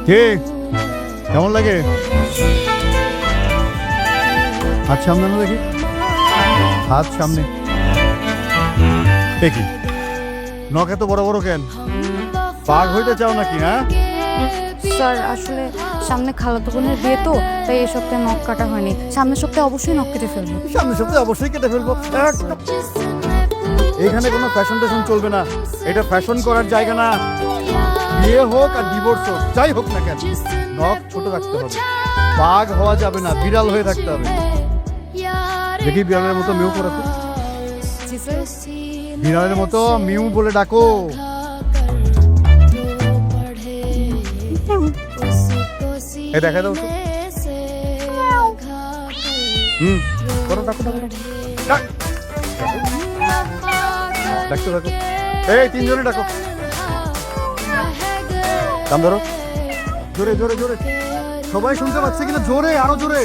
কে কেমন লাগে? হাত সামনে না দেখি, হাত সামনে। দেখি নখ এত বড় বড় কেন? পাগ হইতে চাও নাকি? হ্যাঁ স্যার আসলে সামনে খালাতো বোনের বিয়ে তো, তাই এই সপ্তাহে নখ কাটা হয়নি। সামনের সপ্তাহে অবশ্যই নখ কেটে ফেলবো। সামনের সপ্তাহে অবশ্যই কেটে ফেলবো। এইখানে কোনো ফ্যাশন ট্যাশন চলবে না, এটা ফ্যাশন করার জায়গা না। বিয়ে হোক আর ডিভোর্স হোক, যাই হোক না কেন, নখ ছোট রাখতে হবে, বাঘ হওয়া যাবে না, বিড়াল হয়ে থাকতে হবে। দেখি বিড়ালের মতো মিউ করে, জি স্যার। বিড়ালের মতো মিউ বলে ডাকো। এই দেখা দাও তো। করো, ডাকো ডাকো ডাক। ডাকতে ডাকো, এই তিনজনে ডাকো। কাম ধরো, জোরে জোরে জোরে, সবাই শুনতে পাচ্ছে কিনা? জোরে, আরো জোরে।